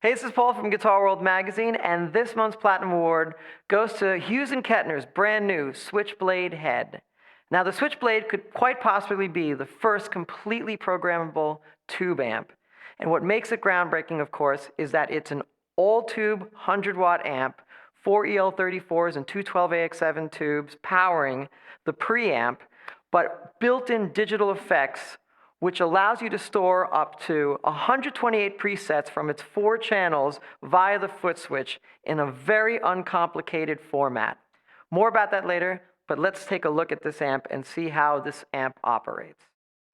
Hey, this is Paul from Guitar World Magazine, and this month's Platinum Award goes to Hughes Kettner's brand new Switchblade head. Now, the Switchblade could quite possibly be the first completely programmable tube amp. And what makes it groundbreaking, of course, is that it's an all-tube 100-watt amp, 4 EL34s and 2 12AX7 tubes powering the preamp, but built-in digital effects, which allows you to store up to 128 presets from its 4 channels via the foot switch in a very uncomplicated format. More about that later, but let's take a look at this amp and see how this amp operates.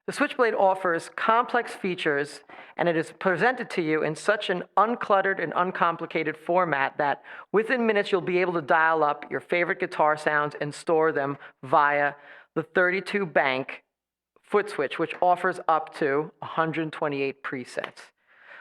The Switchblade offers complex features, and it is presented to you in such an uncluttered and uncomplicated format that within minutes you'll be able to dial up your favorite guitar sounds and store them via the 32 bank foot switch, which offers up to 128 presets.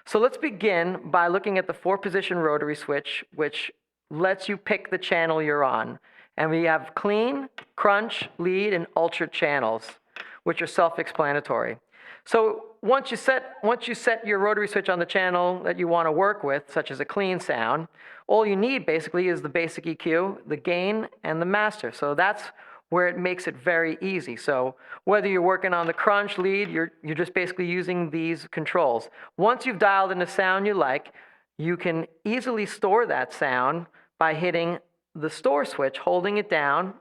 So let's begin by looking at the 4-position rotary switch, which lets you pick the channel you're on. And we have clean, crunch, lead, and ultra channels, which are self-explanatory. So once you set your rotary switch on the channel that you want to work with, such as a clean sound, all you need basically is the basic EQ, the gain, and the master. So that's where it makes it very easy. So whether you're working on the crunch, lead, you're just basically using these controls. Once you've dialed in a sound you like, you can easily store that sound by hitting the store switch, holding it down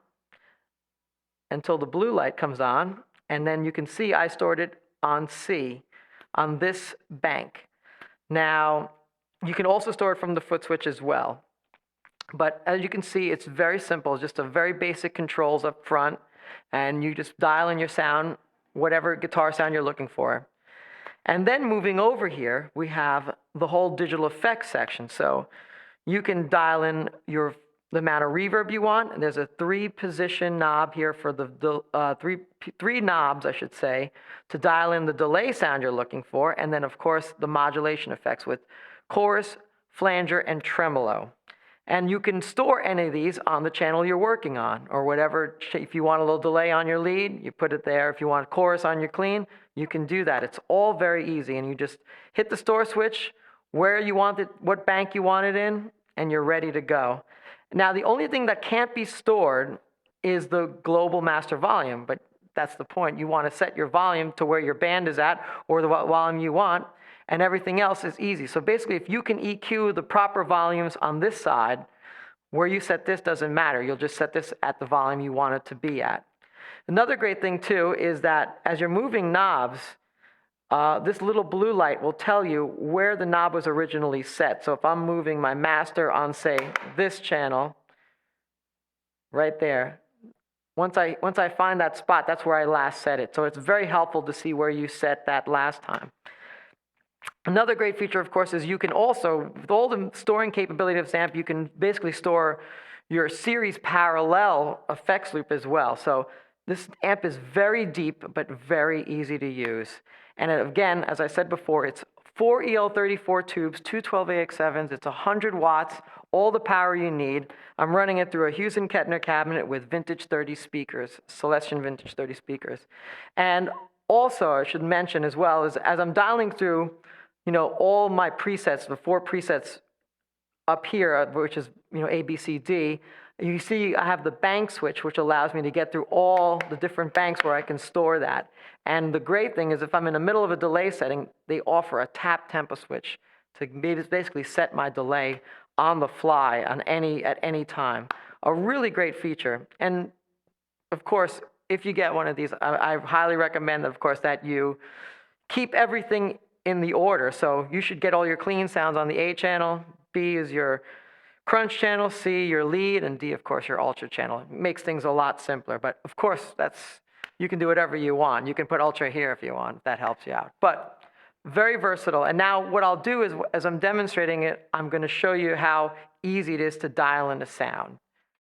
until the blue light comes on, and then you can see I stored it on C, on this bank. Now, you can also store it from the foot switch as well. But as you can see, it's very simple, just a very basic controls up front, and you just dial in your sound, whatever guitar sound you're looking for. And then moving over here, we have the whole digital effects section. So you can dial in the amount of reverb you want. And there's a 3-position knob here for the three knobs, I should say, to dial in the delay sound you're looking for. And then, of course, the modulation effects with chorus, flanger, and tremolo. And you can store any of these on the channel you're working on, or whatever. If you want a little delay on your lead, you put it there. If you want chorus on your clean, you can do that. It's all very easy, and you just hit the store switch where you want it, what bank you want it in, and you're ready to go. Now, the only thing that can't be stored is the global master volume, but that's the point. You want to set your volume to where your band is at, or the volume you want, and everything else is easy. So basically, if you can EQ the proper volumes on this side, where you set this doesn't matter. You'll just set this at the volume you want it to be at. Another great thing, too, is that as you're moving knobs, this little blue light will tell you where the knob was originally set. So if I'm moving my master on, say, this channel, right there, once I find that spot, that's where I last set it. So it's very helpful to see where you set that last time. Another great feature, of course, is you can also, with all the storing capability of this amp, you can basically store your series parallel effects loop as well. So this amp is very deep, but very easy to use. And again, as I said before, it's 4 EL34 tubes, 2 12AX7s, it's 100 watts, all the power you need. I'm running it through a Hughes Kettner cabinet with vintage 30 speakers, Celestion vintage 30 speakers. And also, I should mention as well, is as I'm dialing through, all my presets, the 4 presets up here, which is, A, B, C, D, you see I have the bank switch, which allows me to get through all the different banks where I can store that. And the great thing is if I'm in the middle of a delay setting, they offer a tap tempo switch to basically set my delay on the fly at any time. A really great feature. And of course, if you get one of these, I highly recommend, of course, that you keep everything in the order. So you should get all your clean sounds on the A channel. B is your crunch channel, C your lead, and D, of course, your ultra channel. It makes things a lot simpler. But of course, you can do whatever you want. You can put ultra here if you want, if that helps you out. But very versatile. And now what I'll do is, as I'm demonstrating it, I'm going to show you how easy it is to dial in a sound.